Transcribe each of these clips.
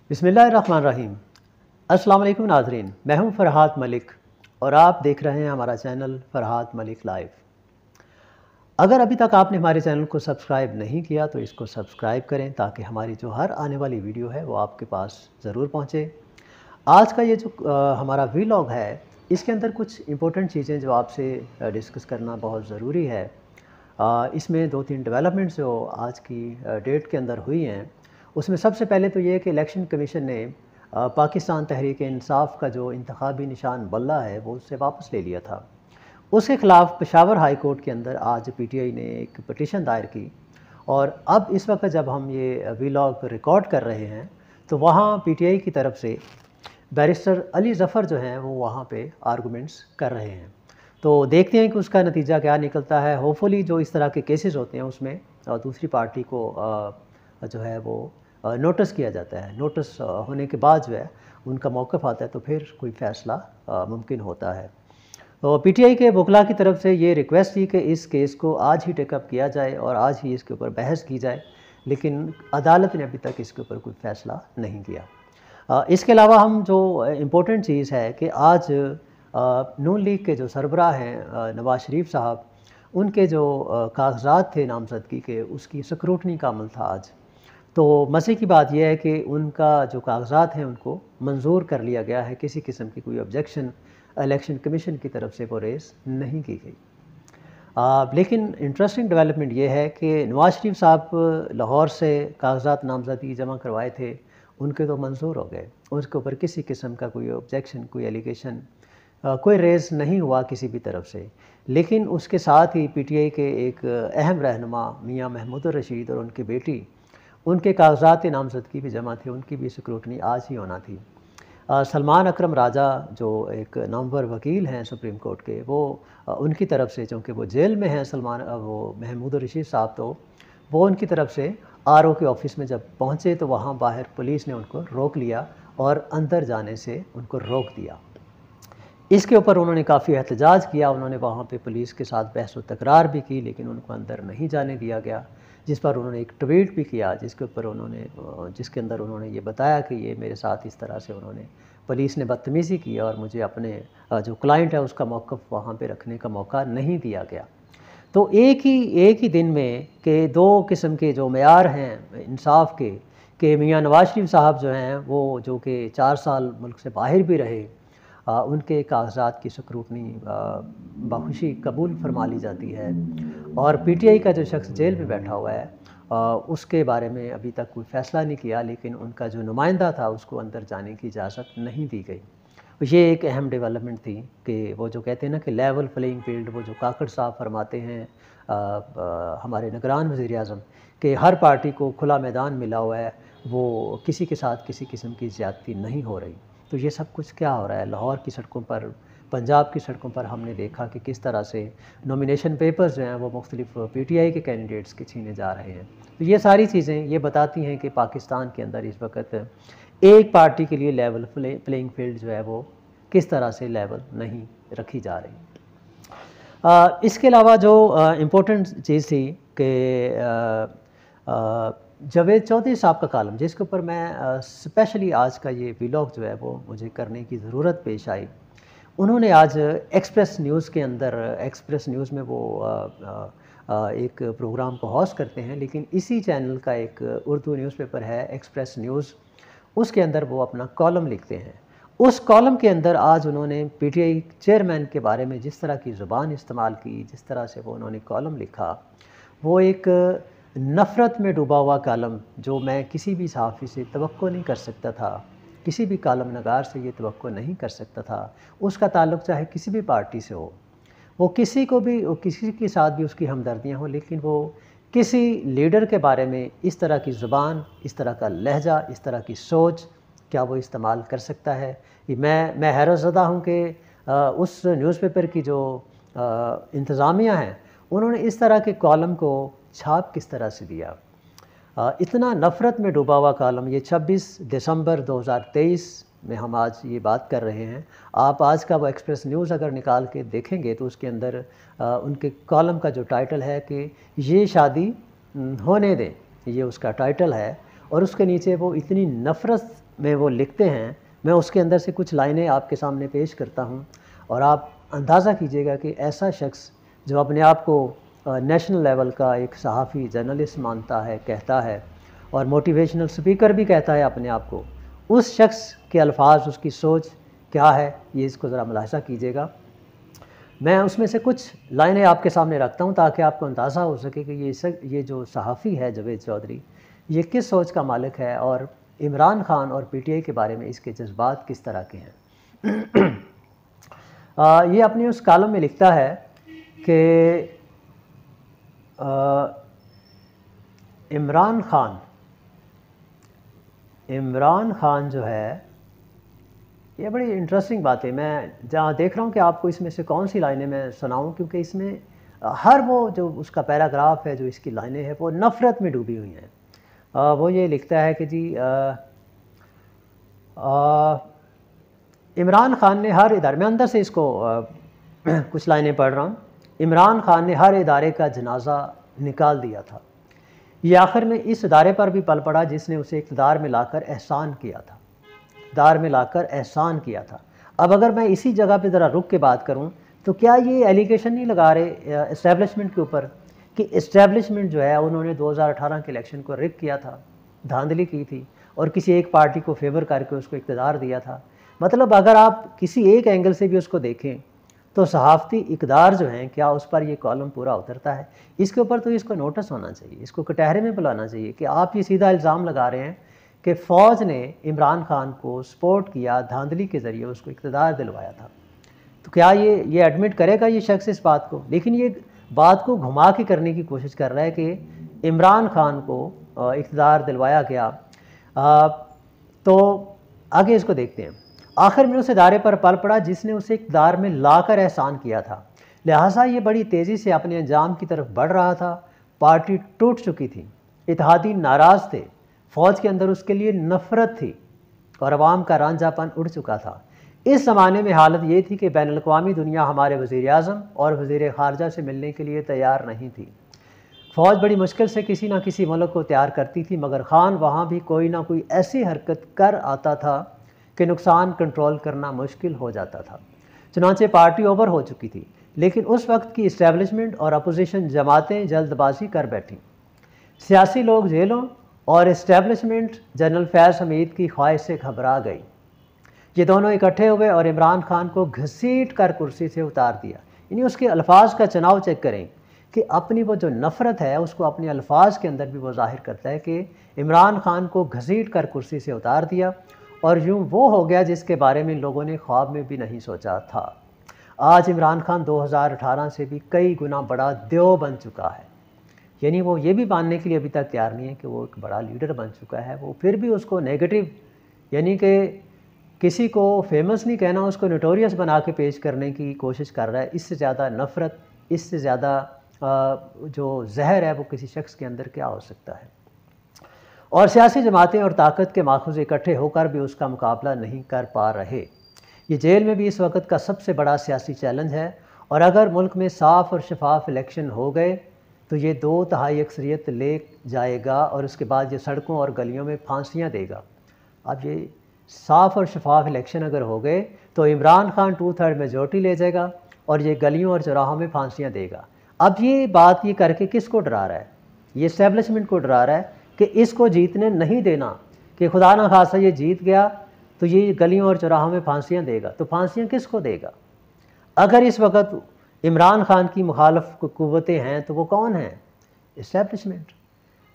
बिस्मिल्लाहिर्रहमानिर्रहीम। अस्सलाम वालेकुम नाज़रीन, मैं हूं फ़रहाद मलिक और आप देख रहे हैं हमारा चैनल फ़रहाद मलिक लाइव। अगर अभी तक आपने हमारे चैनल को सब्सक्राइब नहीं किया तो इसको सब्सक्राइब करें ताकि हमारी जो हर आने वाली वीडियो है वो आपके पास ज़रूर पहुंचे। आज का ये जो हमारा वीलॉग है, इसके अंदर कुछ इम्पोर्टेंट चीज़ें जो आपसे डिस्कस करना बहुत ज़रूरी है। इसमें 2-3 डेवलपमेंट्स जो आज की डेट के अंदर हुई हैं, उसमें सबसे पहले तो ये है कि इलेक्शन कमीशन ने पाकिस्तान तहरीक-ए-इंसाफ का जो इंतखाबी निशान बल्ला है, वो उससे वापस ले लिया था। उसके ख़िलाफ़ पेशावर हाई कोर्ट के अंदर आज पीटीआई ने एक पिटीशन दायर की और अब इस वक्त जब हम ये वीलॉग रिकॉर्ड कर रहे हैं, तो वहाँ पीटीआई की तरफ से बैरिस्टर अली ज़फ़र जो हैं वो वहाँ पे आर्गूमेंट्स कर रहे हैं। तो देखते हैं कि उसका नतीजा क्या निकलता है। होपफुली जो इस तरह के केसेस होते हैं उसमें दूसरी पार्टी को जो है वो नोटिस किया जाता है। नोटिस होने के बाद जो है उनका मौक़िफ़ आता है तो फिर कोई फ़ैसला मुमकिन होता है। तो पीटीआई के वकला की तरफ से ये रिक्वेस्ट थी कि इस केस को आज ही टेकअप किया जाए और आज ही इसके ऊपर बहस की जाए, लेकिन अदालत ने अभी तक इसके ऊपर कोई फ़ैसला नहीं किया। इसके अलावा हम जो इम्पोर्टेंट चीज़ है कि आज नून लीग के जो सरबराह हैं नवाज़ शरीफ साहब, उनके जो कागज़ात थे नामज़दगी के, उसकी स्क्रूटनी का अमल था आज। तो मज़े की बात यह है कि उनका जो कागज़ात हैं उनको मंजूर कर लिया गया है, किसी किस्म की कोई ऑब्जेक्शन इलेक्शन कमीशन की तरफ से वो रेज़ नहीं की गई। लेकिन इंटरेस्टिंग डेवलपमेंट ये है कि नवाज़ शरीफ साहब लाहौर से कागज़ात नामज़दगी जमा करवाए थे, उनके तो मंजूर हो गए। उसके ऊपर किसी किस्म का कोई ऑब्जेक्शन, कोई एलिगेशन कोई रेज़ नहीं हुआ किसी भी तरफ से। लेकिन उसके साथ ही पीटीआई के एक अहम रहनुमा मियां महमूद रशीद और उनकी बेटी, उनके कागज़ात नामज़दगी भी जमा थे, उनकी भी स्क्रूटनी आज ही होना थी। सलमान अकरम राजा जो एक नामवर वकील हैं सुप्रीम कोर्ट के, वो उनकी तरफ से, चूँकि वो जेल में हैं वो महमूद रशीद साहब, तो वो उनकी तरफ से आरओ के ऑफ़िस में जब पहुँचे तो वहाँ बाहर पुलिस ने उनको रोक लिया और अंदर जाने से उनको रोक दिया। इसके ऊपर उन्होंने काफ़ी एहतजाज किया, उन्होंने वहाँ पे पुलिस के साथ बहस व तकरार भी की, लेकिन उनको अंदर नहीं जाने दिया गया। जिस पर उन्होंने एक ट्वीट भी किया जिसके अंदर उन्होंने ये बताया कि ये मेरे साथ इस तरह से पुलिस ने बदतमीज़ी की और मुझे अपने जो क्लाइंट है उसका मौक़िफ़ वहाँ पे रखने का मौका नहीं दिया गया। तो एक ही दिन में के दो किस्म के जो मेयार हैं इंसाफ के, कि मियाँ नवाज़ शरीफ साहब जो हैं वो जो कि 4 साल मुल्क से बाहर भी रहे, उनके कागज़ात की स्क्रूटनी बाखुशी कबूल फरमा ली जाती है और पीटीआई का जो शख्स जेल में बैठा हुआ है उसके बारे में अभी तक कोई फ़ैसला नहीं किया, लेकिन उनका जो नुमाइंदा था उसको अंदर जाने की इजाज़त नहीं दी गई। ये एक अहम डेवलपमेंट थी कि वो जो कहते हैं ना कि लेवल प्लेइंग फील्ड, वो जो काकड़ साहब फरमाते हैं हमारे निगरान वज़ीर-ए-आज़म, कि हर पार्टी को खुला मैदान मिला हुआ है, वो किसी के साथ किसी किस्म की ज़्यादती नहीं हो रही। तो ये सब कुछ क्या हो रहा है लाहौर की सड़कों पर, पंजाब की सड़कों पर हमने देखा कि किस तरह से नॉमिनेशन पेपर्स जो हैं वो मुख्तलिफ पीटीआई के कैंडिडेट्स के छीने जा रहे हैं। तो ये सारी चीज़ें ये बताती हैं कि पाकिस्तान के अंदर इस वक्त एक पार्टी के लिए लेवल प्लेइंग फील्ड जो है वो किस तरह से लेवल नहीं रखी जा रही। इसके अलावा जो इम्पोर्टेंट चीज़ थी कि जावेद चौधरी साहब का कालम, जिसके ऊपर मैं स्पेशली आज का ये वीलॉग जो है वो मुझे करने की ज़रूरत पेश आई। उन्होंने आज एक्सप्रेस न्यूज़ के अंदर, एक्सप्रेस न्यूज़ में वो एक प्रोग्राम को होस्ट करते हैं, लेकिन इसी चैनल का एक उर्दू न्यूज़पेपर है एक्सप्रेस न्यूज़, उसके अंदर वो अपना कॉलम लिखते हैं। उस कॉलम के अंदर आज उन्होंने पीटीआई चेयरमैन के बारे में जिस तरह की ज़ुबान इस्तेमाल की, जिस तरह से वो उन्होंने कॉलम लिखा, वो एक नफ़रत में डूबा हुआ कॉलम, जो मैं किसी भी सहाफ़ी से तवक्को नहीं कर सकता था, किसी भी कॉलम नगार से ये तवक्को नहीं कर सकता था। उसका ताल्लुक़ चाहे किसी भी पार्टी से हो, वो किसी के साथ भी उसकी हमदर्दियाँ हों, लेकिन वो किसी लीडर के बारे में इस तरह की ज़ुबान, इस तरह का लहजा, इस तरह की सोच क्या वो इस्तेमाल कर सकता है? ये मैं हैरतज़दा हूँ कि उस न्यूज़पेपर की जो इंतज़ामिया है, उन्होंने इस तरह के कॉलम को छाप किस तरह से दिया। इतना नफ़रत में डूबा हुआ कॉलम, ये 26 दिसंबर 2023 में हम आज ये बात कर रहे हैं। आप आज का वो एक्सप्रेस न्यूज़ अगर निकाल के देखेंगे तो उसके अंदर उनके कॉलम का जो टाइटल है कि ये शादी होने दें, ये उसका टाइटल है। और उसके नीचे वो इतनी नफ़रत में वो लिखते हैं। मैं उसके अंदर से कुछ लाइनें आपके सामने पेश करता हूँ और आप अंदाज़ा कीजिएगा कि ऐसा शख्स जो अपने आप को नेशनल लेवल का एक सहाफ़ी जर्नलिस्ट मानता है, कहता है और मोटिवेशनल स्पीकर भी कहता है अपने आप को, उस शख्स के अल्फाज, उसकी सोच क्या है, ये इसको ज़रा मुलाहिज़ा कीजिएगा। मैं उसमें से कुछ लाइनें आपके सामने रखता हूँ ताकि आपको अंदाज़ा हो सके कि ये जो सहाफ़ी है जावेद चौधरी, ये किस सोच का मालिक है और इमरान खान और पीटीआई के बारे में इसके जज्बात किस तरह के हैं। ये अपने उस कॉलम में लिखता है कि इमरान खान जो है, ये बड़ी इंटरेस्टिंग बात है। मैं जहाँ देख रहा हूँ कि आपको इसमें से कौन सी लाइनें मैं सुनाऊँ, क्योंकि इसमें हर वो जो उसका पैराग्राफ है, जो इसकी लाइनें हैं, वो नफ़रत में डूबी हुई हैं। वो ये लिखता है कि जी इमरान खान ने हर इदारे, मैं अंदर से इसको कुछ लाइनें पढ़ रहा हूँ। इमरान खान ने हर इदारे का जनाजा निकाल दिया था। ये आखिर में इस इदारे पर भी पल पड़ा जिसने उसे इक़्तिदार में लाकर एहसान किया था, अब अगर मैं इसी जगह पे ज़रा रुक के बात करूँ तो क्या ये एलिगेशन नहीं लगा रहे इस्टेब्लिशमेंट के ऊपर कि इस्टेब्लिशमेंट जो है उन्होंने 2018 के इलेक्शन को रिग किया था, धांधली की थी और किसी एक पार्टी को फेवर करके उसको इक़्तिदार दिया था। मतलब अगर आप किसी एक एंगल से भी उसको देखें तो सहाफ़ती इक़्तिदार जो हैं, क्या उस पर ये कॉलम पूरा उतरता है? इसके ऊपर तो इसको नोटिस होना चाहिए, इसको कटहरे में बुलाना चाहिए कि आप ये सीधा इल्ज़ाम लगा रहे हैं कि फ़ौज ने इमरान खान को सपोर्ट किया, धांधली के ज़रिए उसको इक़्तिदार दिलवाया था। तो क्या ये एडमिट करेगा ये शख्स इस बात को? लेकिन ये बात को घुमा के करने की कोशिश कर रहा है कि इमरान खान को इक़्तिदार दिलवाया गया। तो आगे इसको देखते हैं। आखिर में उस इदारे पर पल पड़ा जिसने उसे इक़्तिदार में लाकर एहसान किया था, लिहाजा ये बड़ी तेज़ी से अपने अंजाम की तरफ बढ़ रहा था। पार्टी टूट चुकी थी, इत्तेहादी नाराज़ थे, फ़ौज के अंदर उसके लिए नफ़रत थी और अवाम का रांझापन उड़ चुका था। इस ज़माने में हालत ये थी कि बैनुल अक़वामी दुनिया हमारे वज़ीर-ए-आज़म और वज़ीर ख़ारजा से मिलने के लिए तैयार नहीं थी। फ़ौज बड़ी मुश्किल से किसी न किसी मुल्क को तैयार करती थी, मगर ख़ान वहाँ भी कोई ना कोई ऐसी हरकत कर आता था कि नुकसान कंट्रोल करना मुश्किल हो जाता था। चुनांचे पार्टी ओवर हो चुकी थी, लेकिन उस वक्त की इस्टेब्लिशमेंट और अपोजिशन जमातें जल्दबाजी कर बैठीं। सियासी लोग जेलों और इस्टेब्लिशमेंट जनरल फैज़ हमीद की ख्वाहिश से घबरा गई। ये दोनों इकट्ठे हुए और इमरान खान को घसीट कर कुर्सी से उतार दिया। यानी उसके अल्फाज का चुनाव चेक करें कि अपनी वो जो नफ़रत है उसको अपने अल्फाज के अंदर भी वो ज़ाहिर करता है कि इमरान खान को घसीट कर कुर्सी से उतार दिया और यूँ वो हो गया जिसके बारे में लोगों ने ख्वाब में भी नहीं सोचा था। आज इमरान खान 2018 से भी कई गुना बड़ा देव बन चुका है। यानी वो ये भी मानने के लिए अभी तक तैयार नहीं है कि वो एक बड़ा लीडर बन चुका है। वो फिर भी उसको नेगेटिव, यानी कि किसी को फेमस नहीं कहना, उसको नोटोरियस बना के पेश करने की कोशिश कर रहा है। इससे ज़्यादा नफ़रत, इससे ज़्यादा जो जहर है वो किसी शख्स के अंदर क्या हो सकता है। और सियासी जमातें और ताकत के माखूज़ इकट्ठे होकर भी उसका मुकाबला नहीं कर पा रहे। ये जेल में भी इस वक्त का सबसे बड़ा सियासी चैलेंज है और अगर मुल्क में साफ़ और शफाफ इलेक्शन हो गए तो ये 2/3 अक्सरियत ले जाएगा और उसके बाद ये सड़कों और गलियों में फांसियाँ देगा। अब ये साफ़ और शफाफ इलेक्शन अगर हो गए तो इमरान खान 2/3 मेजॉरिटी ले जाएगा और ये गलियों और चौराहों में फांसियाँ देगा। अब ये बात ये करके किसको डरा रहा है? ये इस्टेब्लिशमेंट को डरा रहा है कि इसको जीतने नहीं देना, कि खुदा ना खासा ये जीत गया तो ये गलियों और चौराहों में फांसियाँ देगा। तो फांसियाँ किसको देगा? अगर इस वक्त इमरान खान की मुखालफ क़ुव्वतें हैं तो वो कौन हैं? इस्टेब्लिशमेंट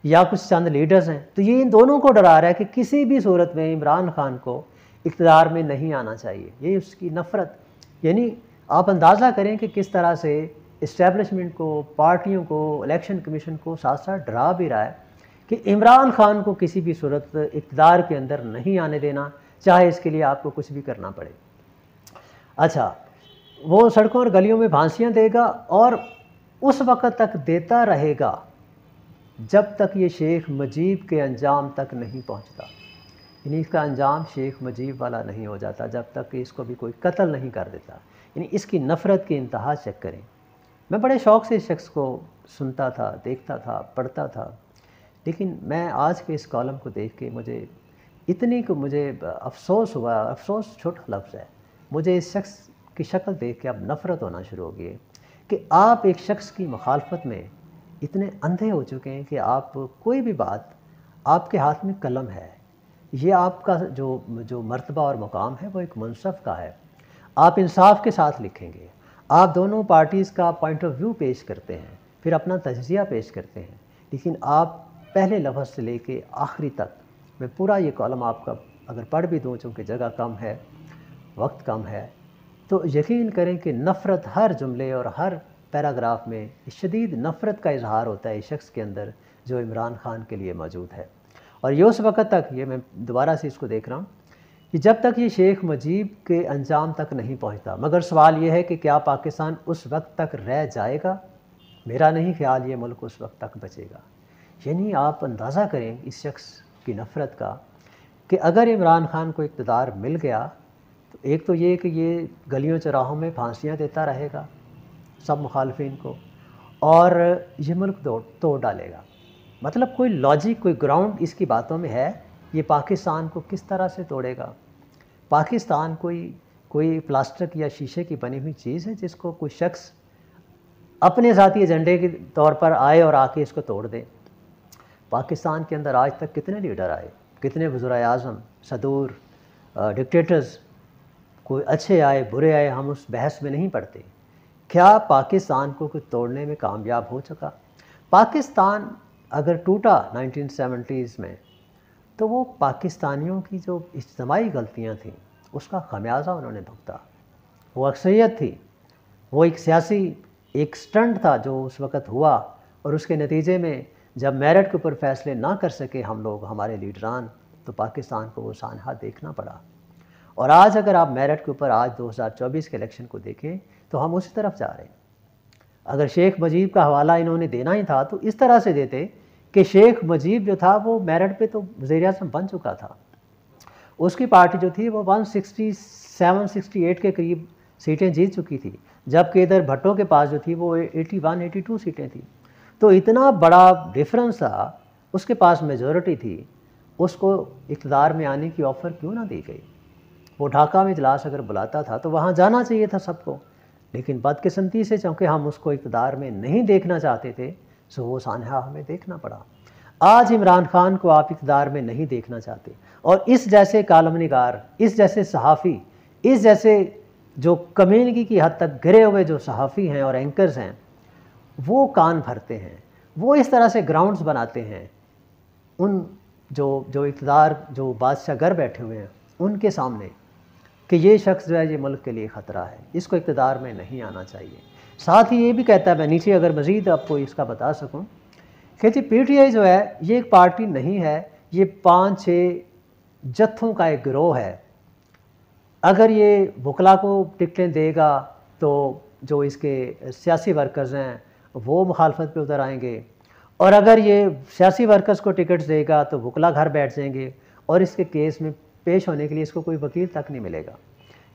या कुछ चंद लीडर्स हैं। तो ये इन दोनों को डरा रहा है कि किसी भी सूरत में इमरान खान को इक़्तिदार में नहीं आना चाहिए। ये उसकी नफ़रत, यानी आप अंदाज़ा करें कि किस तरह से इस्टेब्लिशमेंट को, पार्टियों को, इलेक्शन कमीशन को साथ साथ डरा भी रहा है कि इमरान खान को किसी भी सूरत इक़्तिदार के अंदर नहीं आने देना, चाहे इसके लिए आपको कुछ भी करना पड़े। अच्छा, वो सड़कों और गलियों में फांसियाँ देगा और उस वक़्त तक देता रहेगा जब तक ये शेख मुजीब के अंजाम तक नहीं पहुँचता। यानी इसका अंजाम शेख मुजीब वाला नहीं हो जाता जब तक कि इसको भी कोई कत्ल नहीं कर देता। यानी इसकी नफ़रत की इंतहा चेक करें। मैं बड़े शौक़ से इस शख्स को सुनता था, देखता था, पढ़ता था, लेकिन मैं आज के इस कॉलम को देख के मुझे अफ़सोस हुआ। अफ़सोस छोटा लफ्ज़ है, मुझे इस शख्स की शक्ल देख के अब नफ़रत होना शुरू हो गई है कि आप एक शख्स की मुखालफत में इतने अंधे हो चुके हैं कि आप कोई भी बात, आपके हाथ में कलम है, ये आपका जो मर्तबा और मुकाम है वो एक मुनसफ़ का है। आप इंसाफ के साथ लिखेंगे, आप दोनों पार्टीज़ का पॉइंट ऑफ व्यू पेश करते हैं, फिर अपना तजज़िया पेश करते हैं, लेकिन आप पहले लफ्ज़ से लेके आखिरी तक, मैं पूरा ये कॉलम आपका अगर पढ़ भी दूँ, चूँकि जगह कम है, वक्त कम है, तो यकीन करें कि नफ़रत हर जुमले और हर पैराग्राफ में शदीद नफ़रत का इजहार होता है इस शख्स के अंदर जो इमरान खान के लिए मौजूद है। और ये उस वक़्त तक, ये मैं दोबारा से इसको देख रहा हूँ कि जब तक ये शेख मुजीब के अंजाम तक नहीं पहुँचता। मगर सवाल ये है कि क्या पाकिस्तान उस वक्त तक रह जाएगा? मेरा नहीं ख्याल ये मुल्क उस वक्त तक बचेगा। यानी आप अंदाज़ा करें इस शख्स की नफ़रत का कि अगर इमरान खान को इक़्तिदार मिल गया तो एक तो ये कि ये गलियों चौराहों में फांसियाँ देता रहेगा सब मुखालफिन को, और ये मुल्क तोड़ डालेगा। मतलब कोई लॉजिक, कोई ग्राउंड इसकी बातों में है? ये पाकिस्तान को किस तरह से तोड़ेगा? पाकिस्तान कोई प्लास्टिक या शीशे की बनी हुई चीज़ है जिसको कोई शख्स अपने ज़ाती एजेंडे के तौर पर आए और आके इसको तोड़ दे? पाकिस्तान के अंदर आज तक कितने लीडर आए, कितने वज़ीर आज़म, सदूर, डिक्टेटर्स, कोई अच्छे आए बुरे आए, हम उस बहस में नहीं पड़ते। क्या पाकिस्तान को कुछ तोड़ने में कामयाब हो चुका? पाकिस्तान अगर टूटा 1970s में तो वो पाकिस्तानियों की जो इज्तिमाई गलतियाँ थीं उसका खमियाजा उन्होंने भुगता। वो अक्सरियत थी, वो एक सियासी एक स्टंट था जो उस वक़्त हुआ, और उसके नतीजे में जब मेरिट के ऊपर फ़ैसले ना कर सके हम लोग, हमारे लीडरान, तो पाकिस्तान को वो सानहा देखना पड़ा। और आज अगर आप मेरिट के ऊपर आज 2024 के इलेक्शन को देखें तो हम उसी तरफ जा रहे हैं। अगर शेख मुजीब का हवाला इन्होंने देना ही था तो इस तरह से देते कि शेख मुजीब जो था वो मेरिट पे तो वज़ीर-ए-आज़म बन चुका था, उसकी पार्टी जो थी वो 167-68 के करीब सीटें जीत चुकी थी, जबकि इधर भट्टो के पास जो थी वो 81-82 सीटें थी। तो इतना बड़ा डिफरेंस था, उसके पास मेजॉरिटी थी, उसको इक़्तिदार में आने की ऑफ़र क्यों ना दी गई? वो ढाका में इजलास अगर बुलाता था तो वहाँ जाना चाहिए था सबको, लेकिन बदकिस्मती से चूँकि हम उसको इक़्तिदार में नहीं देखना चाहते थे, सो वो सानहा हमें देखना पड़ा। आज इमरान खान को आप इक़्तिदार में नहीं देखना चाहते, और इस जैसे कालमनिगार, इस जैसे सहाफ़ी, इस जैसे जो कम्युनिटी की हद तक गिरे हुए जो सहाफ़ी हैं और एंकर्स हैं, वो कान भरते हैं, वो इस तरह से ग्राउंड्स बनाते हैं उन जो इक़्तिदार, जो बादशाह घर बैठे हुए हैं उनके सामने कि ये शख्स जो है ये मुल्क के लिए ख़तरा है, इसको इक़्तिदार में नहीं आना चाहिए। साथ ही ये भी कहता है, मैं नीचे अगर मज़ीद आपको इसका बता सकूं कि जी PTI जो है ये एक पार्टी नहीं है, ये 5-6 जत्थों का एक गिरोह है। अगर ये वकला को टिकटें देगा तो जो इसके सियासी वर्कर्स हैं वो मुखालफत पे उतर आएंगे, और अगर ये सियासी वर्कर्स को टिकट्स देगा तो वकला घर बैठ जाएंगे और इसके केस में पेश होने के लिए इसको कोई वकील तक नहीं मिलेगा।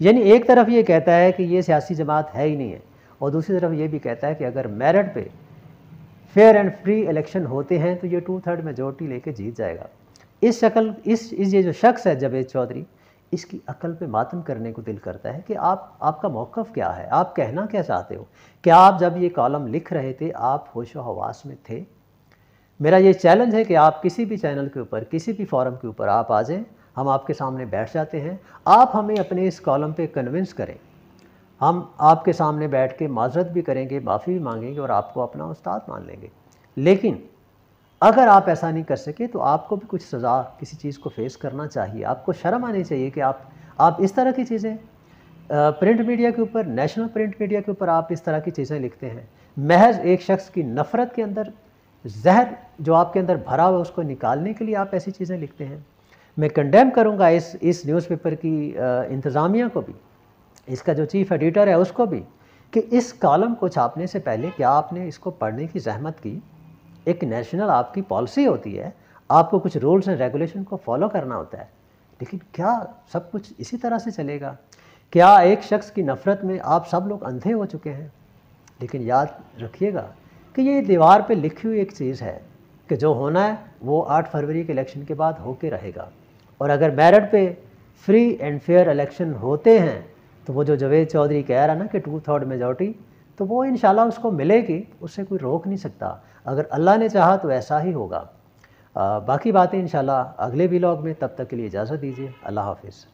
यानी एक तरफ ये कहता है कि ये सियासी जमात है ही नहीं है, और दूसरी तरफ ये भी कहता है कि अगर मेरिट पे फेयर एंड फ्री इलेक्शन होते हैं तो ये 2/3 मेजॉरिटी लेके जीत जाएगा। इस शक्ल ये जो शख्स है जावेद चौधरी, इसकी अकल पे मातम करने को दिल करता है कि आपका मौक़िफ़ क्या है, आप कहना क्या चाहते हो? क्या आप जब ये कॉलम लिख रहे थे आप होशो हवास में थे? मेरा ये चैलेंज है कि आप किसी भी चैनल के ऊपर, किसी भी फोरम के ऊपर आप आ जाएँ, हम आपके सामने बैठ जाते हैं, आप हमें अपने इस कॉलम पे कन्विंस करें, हम आपके सामने बैठ के माज़रत भी करेंगे, माफ़ी भी मांगेंगे और आपको अपना उस्ताद मान लेंगे। लेकिन अगर आप ऐसा नहीं कर सके तो आपको भी कुछ सज़ा, किसी चीज़ को फेस करना चाहिए। आपको शर्म आनी चाहिए कि आप इस तरह की चीज़ें प्रिंट मीडिया के ऊपर, नेशनल प्रिंट मीडिया के ऊपर आप इस तरह की चीज़ें लिखते हैं। महज एक शख्स की नफ़रत के अंदर जहर जो आपके अंदर भरा हुआ उसको निकालने के लिए आप ऐसी चीज़ें लिखते हैं। मैं कंडेम करूंगा इस न्यूज़पेपर की इंतज़ामिया को भी, इसका जो चीफ़ एडिटर है उसको भी, कि इस कॉलम को छापने से पहले क्या आपने इसको पढ़ने की ज़हमत की? एक नेशनल आपकी पॉलिसी होती है, आपको कुछ रूल्स एंड रेगुलेशन को फॉलो करना होता है, लेकिन क्या सब कुछ इसी तरह से चलेगा? क्या एक शख्स की नफ़रत में आप सब लोग अंधे हो चुके हैं? लेकिन याद रखिएगा कि ये दीवार पे लिखी हुई एक चीज़ है, कि जो होना है वो 8 फरवरी के इलेक्शन के बाद होके रहेगा। और अगर मेरिट पे फ्री एंड फेयर इलेक्शन होते हैं तो वो जो जावेद चौधरी कह रहा ना कि 2/3 मेजॉरिटी, तो वो इंशाल्लाह उसको मिलेगी, उससे कोई रोक नहीं सकता। अगर अल्लाह ने चाहा तो ऐसा ही होगा। बाकी बातें इंशाल्लाह अगले व्लॉग में, तब तक के लिए इजाज़त दीजिए। अल्लाह हाफ़िज़।